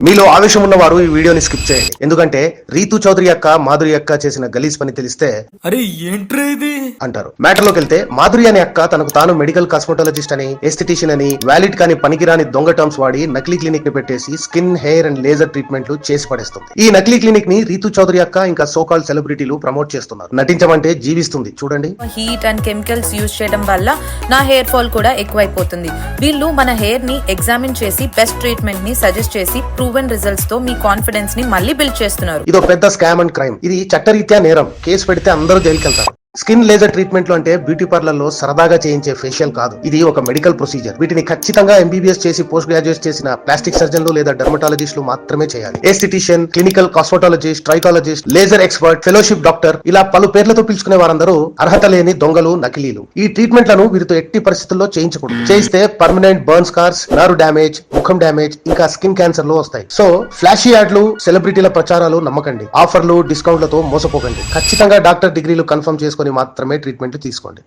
మీలో ఆవేశం ఉన్నవారు ఈ వీడియోని స్కిప్ చేయండి. ఎందుకంటే రీతు చౌదరి అక్క మాధురి అక్క చేసిన గలీజ్ పని తెలిస్తే అరే ఏంట్రా ఇది అంటారు. మ్యాటర్ లోకి వెళ్తే, మాధురి అనే అక్క తనకు తాను మెడికల్ కాస్మెటాలజిస్ట్ అని, ఎస్థెటిషియన్ అని, వ్యాలిడ్ కాని పనికిరాని దొంగ టర్మ్స్ వాడి నకిలీ క్లినిక్ ని పెట్టేసి స్కిన్, హెయిర్ అండ్ లేజర్ ట్రీట్మెంట్లు చేసి పడేస్తుంది. ఈ నకిలీ క్లినిక్ ని రీతు చౌదరి అక్క ఇంకా సోకాల్డ్ సెలబ్రిటీలు ప్రమోట్ చేస్తున్నారు. నటించమంటే జీవిస్తుంది చూడండి. హీట్ అండ్ కెమికల్స్ యూజ్ చేయడం వల్ల నా హెయిర్ ఫాల్ కూడా ఎక్కువైపోతుంది. వీళ్ళు మన హెయిర్ ని ఎగ్జామిన్ చేసి బెస్ట్ ట్రీట్మెంట్ ని సజెస్ట్ చేసి ప్రూవెన్ రిజల్ట్స్ తో మీ కాన్ఫిడెన్స్ ని మళ్ళీ బిల్డ్ చేస్తున్నారు. ఇదో పెద్ద స్కామ్ అండ్ క్రైమ్. ఇది చట్టరీత్యా నేరం. కేసు పెడితే అందరూ జైలుకి వెళ్తారు. స్కిన్ లేజర్ ట్రీట్మెంట్లు అంటే బ్యూటీ పార్లర్ లో సరదాగా చేయించే ఫేషియల్ కాదు. ఇది ఒక మెడికల్ ప్రొసీజర్. వీటిని ఖచ్చితంగా ఎంబీబీఎస్ చేసి పోస్ట్ గ్రాడ్యుయేట్ చేసిన ప్లాస్టిక్ సర్జన్లు లేదా డర్మటాలజిస్టులు మాత్రమే చేయాలి. Aesthetician, clinical cosmetologist, trichologist, laser expert, fellowship doctor ఇలా పలు పేర్లతో పిలుచుకునే వారందరూ అర్హత లేని దొంగలు, నకిలీలు. ఈ ట్రీట్మెంట్లను వీరితో ఎట్టి పరిస్థితుల్లో చేయించకూడదు. చేయిస్తే permanent burn scars, nerve damage, ముఖం డ్యామేజ్, ఇంకా స్కిన్ క్యాన్సర్ లో వస్తాయి. సో ఫ్లాషీ యాడ్లు, సెలబ్రిటీల ప్రచారాలు నమ్మకండి. ఆఫర్లు, డిస్కౌంట్లతో మోసపోకండి. ఖచ్చితంగా డాక్టర్ డిగ్రీలు కన్ఫర్మ్ చేసుకుని మాత్రమే ట్రీట్మెంట్ తీసుకోండి.